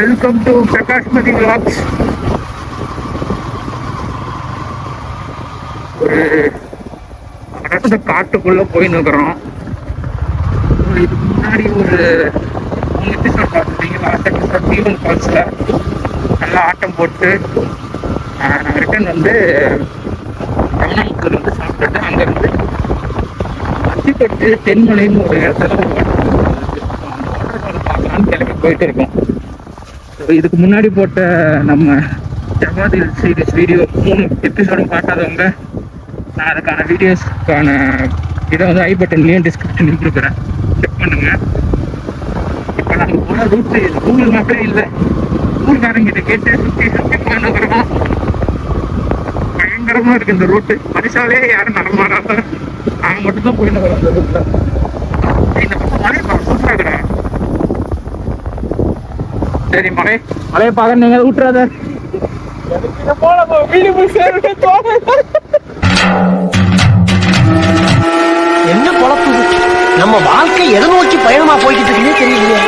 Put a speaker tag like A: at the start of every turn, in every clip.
A: Welcome to பிரகாஷ்மதி vlogs. ஒரு அடர்ந்த காட்டுக்குள்ள போயின்னு இருக்கிறோம். இதுக்கு முன்னாடி ஒரு எபிசோட் பார்த்துட்டீங்க. லாஸ்ட் எபிசோட் தீவன் ஃபால்ஸில் நல்லா ஆட்டம் போட்டு ரிட்டன் வந்து ரமணாமுக்கு வந்து சாப்பிட்டுட்டு அங்கேருந்து அத்திப்பட்டு தென்மலைன்னு ஒரு இடத்துல பார்க்கலான்னு கிளம்பி போயிட்டு இருக்கோம். இதுக்கு முன்னாடி போட்ட நம்ம ஜவாதி சீரிஸ் வீடியோ 3 எபிசோடும் பார்க்காதவங்க நான் அதுக்கான வீடியோஸ்க்கான இதை வந்து ஐ பட்டன்லேயும் டிஸ்கிரிப்ஷன்லையும் கொடுக்குறேன், செக் பண்ணுங்க. இப்போ நாங்கள் போன ரூட்டு கூகுள் மேப்பே இல்லை. ஊர்காரங்கிட்ட கேட்டு சுற்றி சுற்றி போயின்னு பயங்கரமா இருக்கு இந்த ரூட்டு. மனுஷாலே யாரும் நடமாடாத நாங்கள் மட்டும்தான் போயின்னு வரோம் அந்த ரூட்ல. இந்த பக்கம் மழை சூப்பராக இருக்கிறேன். சரி மழையை பார்க்க நீங்க விட்டுறாத.
B: என்ன பொழப்பு நம்ம வாழ்க்கை எதை நோக்கி பயணமா போய்கிட்டு இருக்குன்னே தெரியலையே.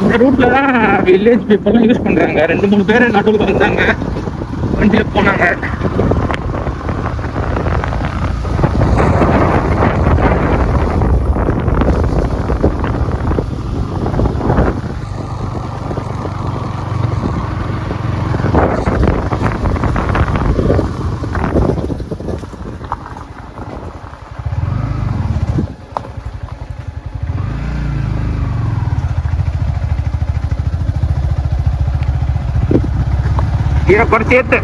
A: இந்த ரூட்ல தான் வில்லேஜ் பீப்புளும் யூஸ் பண்றாங்க. 2-3 பேர் நடுவில் வந்தாங்க, வண்டியில போனாங்க. குறைச்சேத்து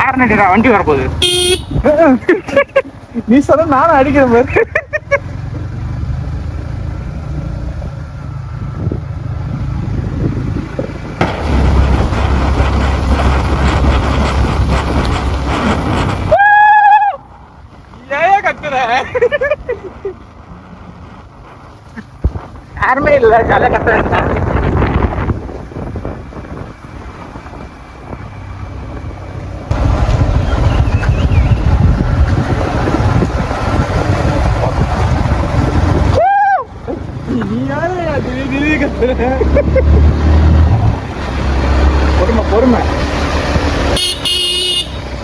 A: ஆறுநடிடா வண்டி வரப்போகுது.
C: நீ சொன்ன நானும் அடிக்கிறேன் பாரு. ஏன் கத்துற?
A: யாருமே இல்ல, ஜாலியா கத்துறேன். பொறுமை.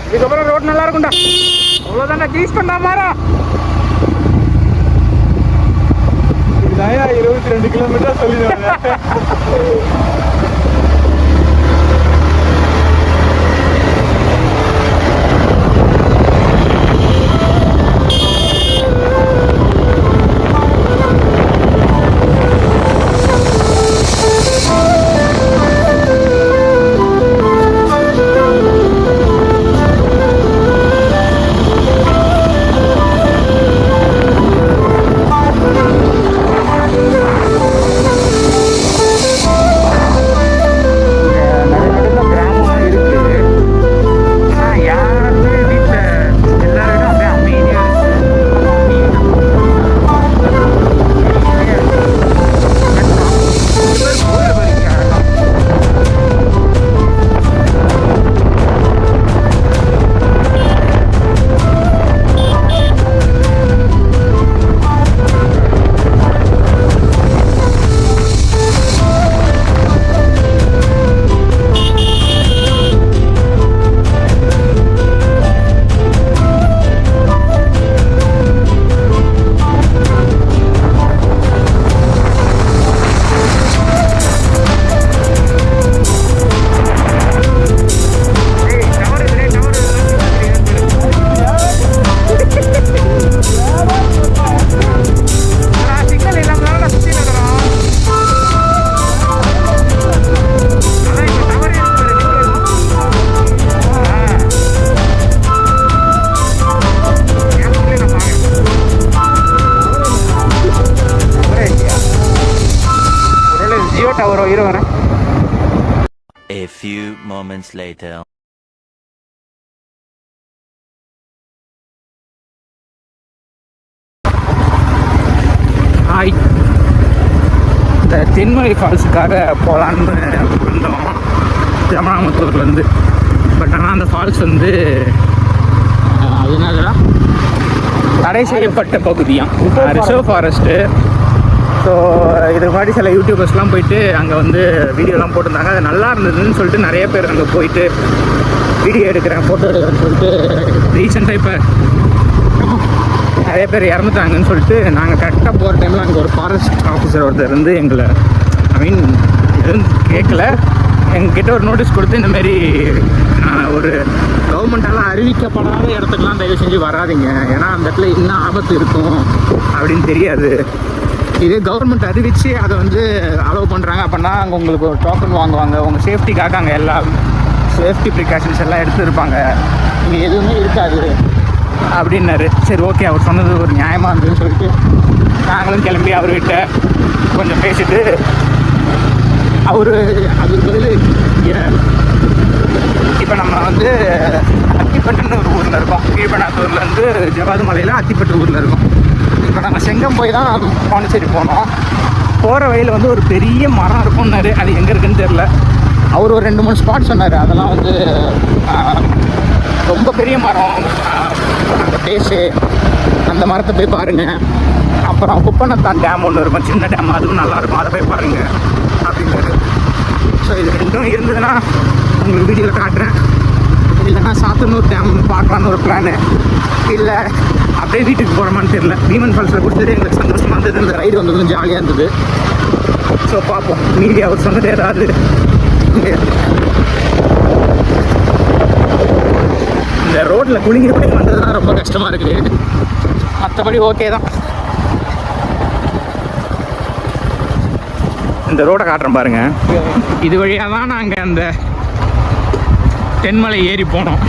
A: இதுக்கப்புறம் ரோட் நல்லா இருக்கும்டா. அவ்வளவுதானே, ஜீஸ் பண்ணா மாறா.
C: 22 கிலோமீட்டர் சொல்லிடுவாங்க.
D: A few moments later.
A: Hi, இந்த தென்மலை ஃபால்ஸுக்காக போகலான்னு வந்தோம் ஜமனாமத்தூர்லேருந்து. பட் ஆனால் அந்த ஃபால்ஸ் வந்து அது என்னதுலாம் தடை செய்யப்பட்ட பகுதியாக ரிசர்வ் ஃபாரஸ்ட்டு. ஸோ இதுக்கு முன்னாடி சில யூடியூபர்ஸ்லாம் போயிட்டு அங்கே வந்து வீடியோலாம் போட்டிருந்தாங்க. அது நல்லா இருந்ததுன்னு சொல்லிட்டு நிறைய பேர் அங்கே போயிட்டு வீடியோ எடுக்கிறேன், ஃபோட்டோ எடுக்கிறேன்னு சொல்லிட்டு ரீசெண்டாக இப்போ நிறைய பேர் இறந்துட்டாங்கன்னு சொல்லிட்டு நாங்கள் கரெக்டாக போகிற டைமில் அங்கே ஒரு ஃபாரஸ்ட் ஆஃபீஸர் ஒருத்தர் இருந்து எங்களை எதுவும் கேட்கல, எங்ககிட்ட ஒரு நோட்டீஸ் கொடுத்து இந்தமாரி ஒரு கவர்மெண்ட்டால் அறிவிக்கப்படாத இடத்துக்குலாம் தயவு செஞ்சு வராதிங்க, ஏன்னா அந்த இடத்துல இன்னும் ஆபத்து இருக்கும் அப்படின்னு தெரியாது. இதே கவர்மெண்ட் அறிவித்து அதை வந்து அலோவ் பண்ணுறாங்க அப்படின்னா அங்கே உங்களுக்கு ஒரு டோக்கன் வாங்குவாங்க, உங்கள் சேஃப்டிக்காக அங்கே எல்லா சேஃப்டி ப்ரிகாஷன்ஸ் எல்லாம் எடுத்துருப்பாங்க, இங்கே எதுவுமே இருக்காது அப்படின்னாரு. சரி ஓகே, அவர் சொன்னது ஒரு நியாயமாக இருந்ததுன்னு சொல்லிட்டு நாங்களும் கிளம்பி அவர்கிட்ட கொஞ்சம் பேசிட்டு அவர் அதுக்கு பதில் இப்போ நம்ம வந்து அத்திப்பட்டுன்னு ஒரு ஊரில் இருக்கோம், கீழ்பெண்ணாத்தூர்லேருந்து ஜவாது மலையில் அத்திப்பட்டு ஊரில் இருக்கோம். இப்போ நம்ம செங்கம் போய் தான் பாண்டிச்சேரி போனோம். போகிற வழியில் வந்து ஒரு பெரிய மரம் இருக்கும்னாரு, அது எங்கே இருக்குன்னு தெரில. அவர் ஒரு 2-3 ஸ்பாட் சொன்னார், அதெல்லாம் வந்து ரொம்ப பெரிய மரம், அந்த பேஸு அந்த மரத்தை போய் பாருங்கள். அப்புறம் குப்பனத்தான் டேம் ஒன்று இருக்கும், சின்ன டேம், அதுவும் நல்லாயிருக்கும், அதை போய் பாருங்கள் அப்படிங்கிறது. ஸோ இது ரெண்டும் இருந்ததுன்னா உங்களுக்கு வீடியோவில் காட்டுறேன். இல்லைன்னா சாத்தனூர் டேம் பார்க்கலான்னு ஒரு பிளானு, இல்லை அப்படியே வீட்டுக்கு போகிறோமான்னு தெரியல. பீமன் ஃபால்ஸில் கொடுத்துட்டு எங்களுக்கு சந்தோஷமாக இருந்தது, இந்த ரைடு வந்ததும் ஜாலியாக இருந்தது. ஸோ பார்ப்போம், மீதி அவர் சொன்னது ஏதாவது. இந்த ரோட்டில் குளிங்க வந்தது தான் ரொம்ப கஷ்டமாக இருக்குது, மற்றபடி ஓகே தான். இந்த ரோடை காட்டுறேன் பாருங்க, இது வழியாக தான் நாங்கள் அந்த தென்மலை ஏறி போனோம்.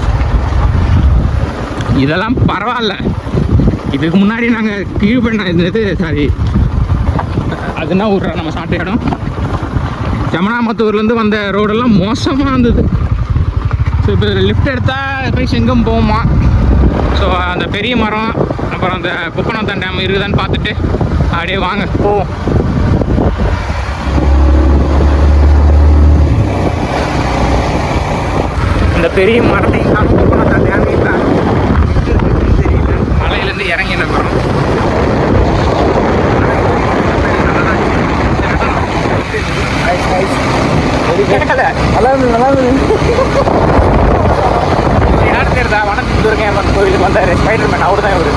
A: இதெல்லாம் பரவாயில்ல, இதுக்கு முன்னாடி நாங்கள் கீழ்பெண்ணா இருந்தது, சாரி அதுனா விட்றா நம்ம சாப்பிட்ட இடம், ஜமனாமத்தூர்லேருந்து வந்த ரோடெல்லாம் மோசமாக இருந்தது. ஸோ இப்போ லிஃப்ட் எடுத்தால் போய் செங்கம் போவோமா. ஸோ அந்த பெரிய மரம் அப்புறம் அந்த குப்பனத்தான் டேம் இருக்குதான்னு பார்த்துட்டு அப்படியே வாங்க போவோம். இந்த பெரிய மரத்தையும் தான் குப்பனத்தான் டேமையும் தான் தெரியல, மலையிலேருந்து இறங்கின மரம். நல்லா இருந்தது, நல்லா இருந்தது. யார் தெரியுதா, வனத்து துர்கையம்மன் கோவிலுக்கு வந்தார் ஸ்பைடர்மேன், அவர் தான் இவர்.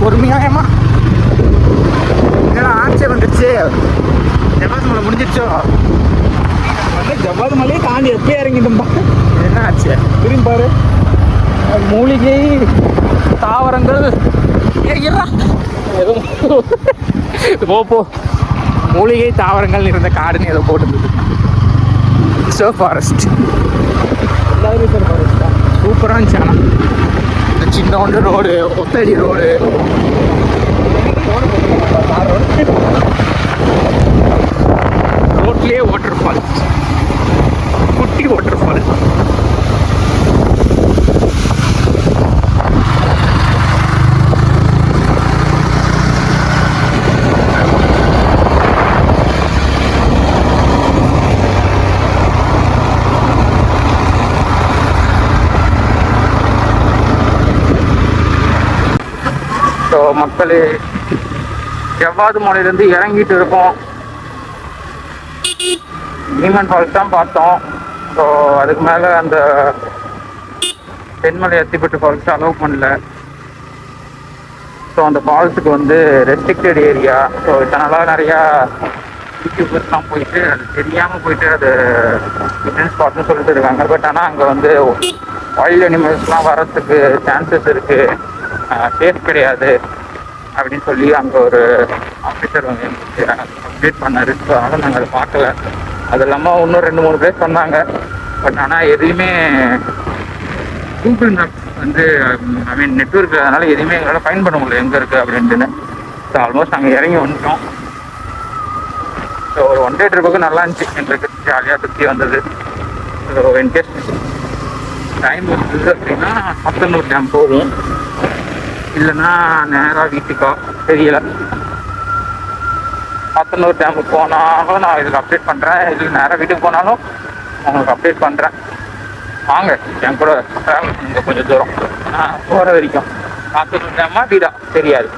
A: பொறுமையாகமா ஏன்னா ஆட்சி வந்துடுச்சு, ஜவாது மலை முடிஞ்சிடுச்சோ. ஜவாது மலையை தாண்டி எப்பயே இறங்கிட்டோம்பா. என்ன ஆச்சு திரும்பி பாரு, மூலிகை தாவரங்கள் ஏதோ போ மூலிகை தாவரங்கள் இருந்த காடுன்னு ஏதோ போட்டுருந்தது. ரிசர்வ் ஃபாரஸ்ட், ரிசர்வ் ஃபாரஸ்ட் தான் சூப்பராக இருந்துச்சு. ஆனால் சின்னோண்டு ரோடு, ஒத்தடி ரோடு, ரோட்லேயே வாட்டர் ஃபால், குட்டி வாட்டர் ஃபால். ஸோ மக்களே, ஜவ்வாது மலையிலேருந்து இறங்கிட்டு இருக்கோம். பீமன் ஃபால்ஸ் தான் பார்த்தோம். ஸோ அதுக்கு மேலே அந்த தென்மலை அத்திப்பட்டு ஃபால்ஸ் அலோவ் பண்ணல. ஸோ அந்த ஃபால்ஸுக்கு வந்து ரெஸ்ட்ரிக்டட் ஏரியா. ஸோ இதனால் நிறையா யூடியூபர்ஸ்லாம் போயிட்டு அது தெரியாமல் போயிட்டு அது ஹிடன் ஸ்பாட்னு சொல்லிட்டு இருக்காங்க. பட் ஆனால் அங்கே வந்து வைல்ட் அனிமல்ஸ்லாம் வர்றதுக்கு சான்சஸ் இருக்குது, சேஃப் கிடையாது அப்படின்னு சொல்லி அங்கே ஒரு ஆஃபீஸர் வந்து எங்களுக்கு அப்டேட் பண்ணார். ஸோ அதனால் நாங்கள் அதை பார்க்கல. அது இல்லாமல் இன்னும் 2-3 பேர் சொன்னாங்க. பட் ஆனால் எதுவுமே கூகுள் மேப் வந்து ஐ மீன் நெட்ஒர்க் அதனால எதுவுமே எங்களால் ஃபைன் பண்ண முடியல எங்கே இருக்குது அப்படின்ட்டுன்னு. ஸோ ஆல்மோஸ்ட் நாங்கள் இறங்கி வந்துட்டோம். ஸோ ஒரு ஒன் டே ட்ரிப்புக்கு நல்லா இருந்துச்சு, எங்களுக்கு ஜாலியாக சுற்றி வந்தது. ஸோ இன்கேஸ் டைம் வந்தது அப்படின்னா சாத்தனூர் டேம் போவோம், இல்லைன்னா நேராக வீட்டுக்கா தெரியல. சாத்தனூர் டேமுக்கு போனாலும் நான் இதில் அப்டேட் பண்ணுறேன், இல்லை நேராக வீட்டுக்கு போனாலும் உங்களுக்கு அப்டேட் பண்ணுறேன். வாங்க என் கூட ட்ராவல் இங்கே கொஞ்சம் தூரம் போகிற வரைக்கும். சாத்தனூர் டேமா வீடா தெரியாது,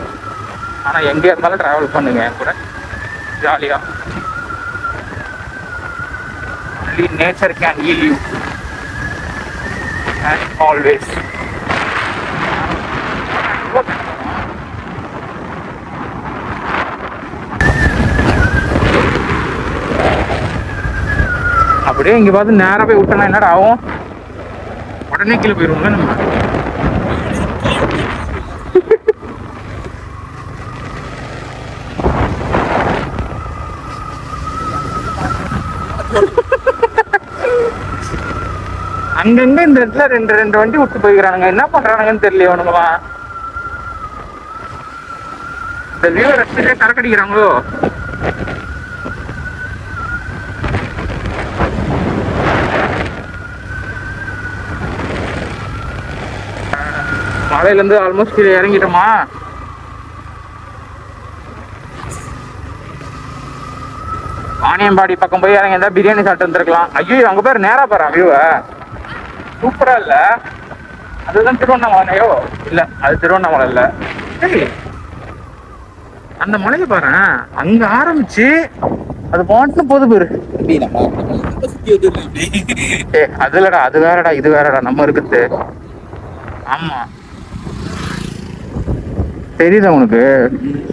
A: ஆனால் எங்கே இருந்தாலும் ட்ராவல் பண்ணுங்க என் கூட ஜாலியாக. only nature can heal you and always. அப்படியே இங்க பார்த்து நேரா போய் விட்டனா என்னடா ஆகும், உடனே கீழே போயிருவோம்ல நம்ம. அங்கங்க இந்த இடத்துல ரெண்டு வண்டி விட்டு போய்க்கிறானுங்க, என்ன பண்றானுங்கன்னு தெரியல இவனுங்களாம். இந்த வியூ ரசிச்சே கரக்கடிக்கிறாங்களோ. மலையில இருந்து ஆல்மோஸ்ட் கீழே இறங்கிட்டோமா. வாணியம்பாடி பக்கம் போய் இறங்கி இருந்தா பிரியாணி சாப்பிட்டு வந்துருக்கலாம். ஐயோ அங்க பேர் நேரா பாரு வியூவ, சூப்பரா இல்ல? அதுதான் திருவண்ணாமலையோ? இல்ல அது திருவண்ணாமலை இல்ல. சரி அந்த மலையை பாரு, அங்க ஆரம்பிச்சு அது பாட்டுன்னு போது பேரு. அது இல்லடா, அது வேறடா, இது வேறடா நம்ம இருக்குது. ஆமா தெரியுதா உனக்கு?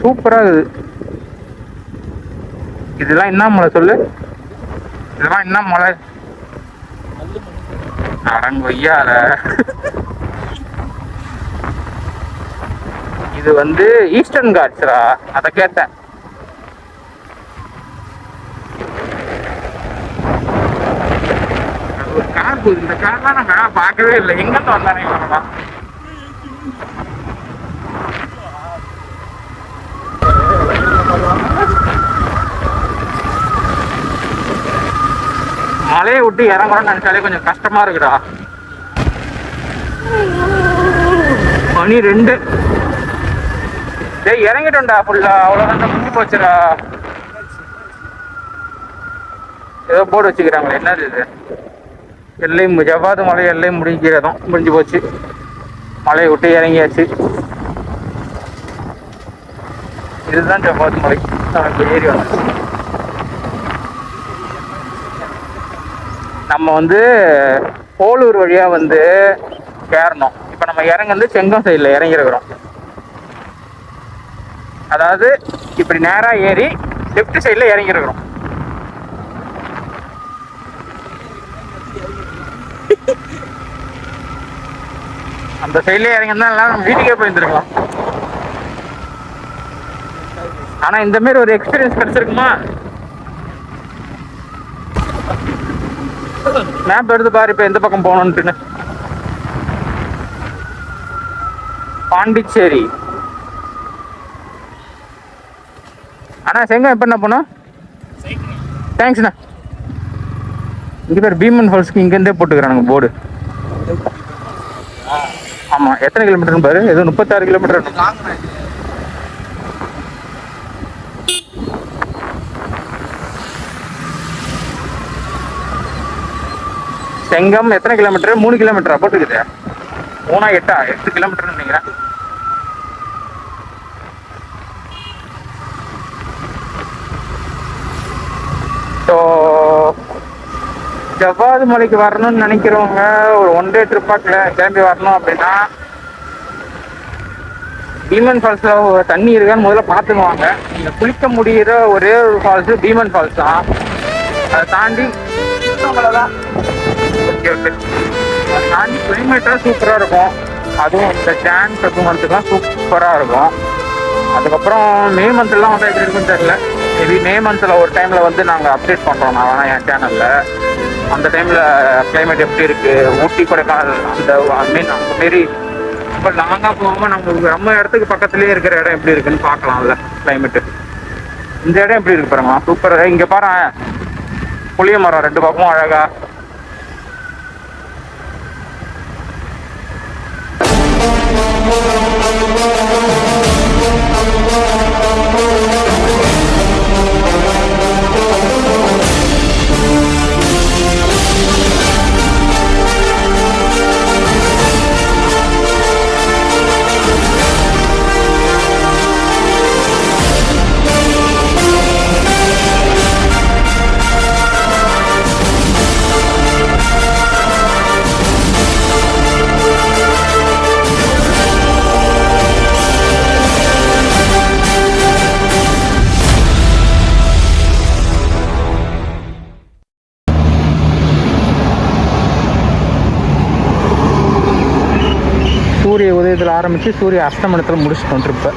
A: சூப்பரா இருக்குது. இதெல்லாம் என்ன மலை சொல்லு, இதெல்லாம் என்ன மலை? அடங்கொய்யால இது வந்து ஈஸ்டர்ன் காட்ஸ்ரா, அத கேட்டேன். ஒரு கார் போகுது, இந்த கார்லாம் நான் பார்க்கவே இல்லை, எங்கிருந்து வந்தானே வரலாம். மலையை விட்டு இறங்கணும்னு நினைச்சாலே கொஞ்சம் கஷ்டமா இருக்குடா. மணி 2. டேய் இறங்கிட்டோம்டா ஃபுல்லா, அவ்வளோதான் முடிஞ்சு போச்சுடா. ஏதோ போர்டு வச்சுக்கிறாங்களே, என்னது இது? எல்லை ஜவ்வாது மலை எல்லை முடிக்கிறதும் முடிஞ்சு போச்சு. மலையை விட்டு இறங்கியாச்சு. இதுதான் ஜவ்வாது மலை, நமக்கு ஏறி வந்து நம்ம வந்து போலூர் வழியா வந்து ஏறணும். இப்ப நம்ம இறங்கி செங்கம் சைட்ல இறங்கிருக்கிறோம். அதாவது இப்படி நேரா ஏறி லெஃப்ட் சைட்ல இறங்கிருக்கிறோம். அந்த சைட்ல இறங்கினா நம்ம வீட்டுக்கே போயிருந்துருக்கலாம். ஆனா இந்த மாதிரி ஒரு எக்ஸ்பீரியன்ஸ் கிடைச்சிருக்குமா? மேப் எடுத்து பாரு இப்ப எந்த பக்கம் போகணும்னு. பாண்டிச்சேரி. அண்ணா செங்கம் எப்ப என்ன போனோம்? தேங்க்ஸ்ண்ணா. இங்க பேர் பீமன் ஃபால்ஸ்க்கு இங்க இருந்தே போட்டுக்கிறானுங்க போர்டு. ஆமா எத்தனை கிலோமீட்டர்னு பாரு, ஏதோ 36 கிலோமீட்டர். செங்கம் எத்தனை கிலோமீட்டர்? 3 கிலோமீட்டரா போட்டுக்குது? 3 8 8 கிலோமீட்டர் நினைக்கிறேன். ஸோ ஜவ்வாது மலைக்கு வரணும்னு நினைக்கிறவங்க ஒரு ஒன் டே ட்ரிப்பா கிளம்பி வரணும் அப்படின்னா பீமன் ஃபால்ஸ்ல தண்ணி இருக்கான்னு முதல்ல பார்த்துக்குவாங்க. நீங்க குளிக்க முடியிற ஒரே ஒரு ஃபால்ஸ் பீமன் ஃபால்ஸ் தான். அதை தாண்டி தான் அதை தாண்டி கிளைமேட்டா சூப்பரா இருக்கும். அதுவும் இந்த ஜான் ஃபெப்ரவரிலாம் சூப்பரா இருக்கும். அதுக்கப்புறம் மே மந்த்லாம் வந்து எப்படி இருக்குன்னு தெரியல. மேபி மே மந்த்ல ஒரு டைம்ல வந்து நாங்கள் அப்டேட் பண்றோம். நான் வேணா என் சேனல்ல அந்த டைமில் கிளைமேட் எப்படி இருக்குது, ஊட்டி கொடைக்கானல் அந்த மீன் அந்த மாரி இப்போ லாங்காக போகாமல் நம்ம இடத்துக்கு பக்கத்துலேயே இருக்கிற இடம் எப்படி இருக்குன்னு பார்க்கலாம்ல கிளைமேட்டு. இந்த இடம் எப்படி இருக்கு பாருங்க, சூப்பர். இங்கே பாரு புளிய மரம் 2 பக்கமும் அழகா. சூரிய உதயத்தில் ஆரம்பித்து சூரிய அஸ்தமனத்தில் முடிச்சிட்டோம் ட்ரிப்பை.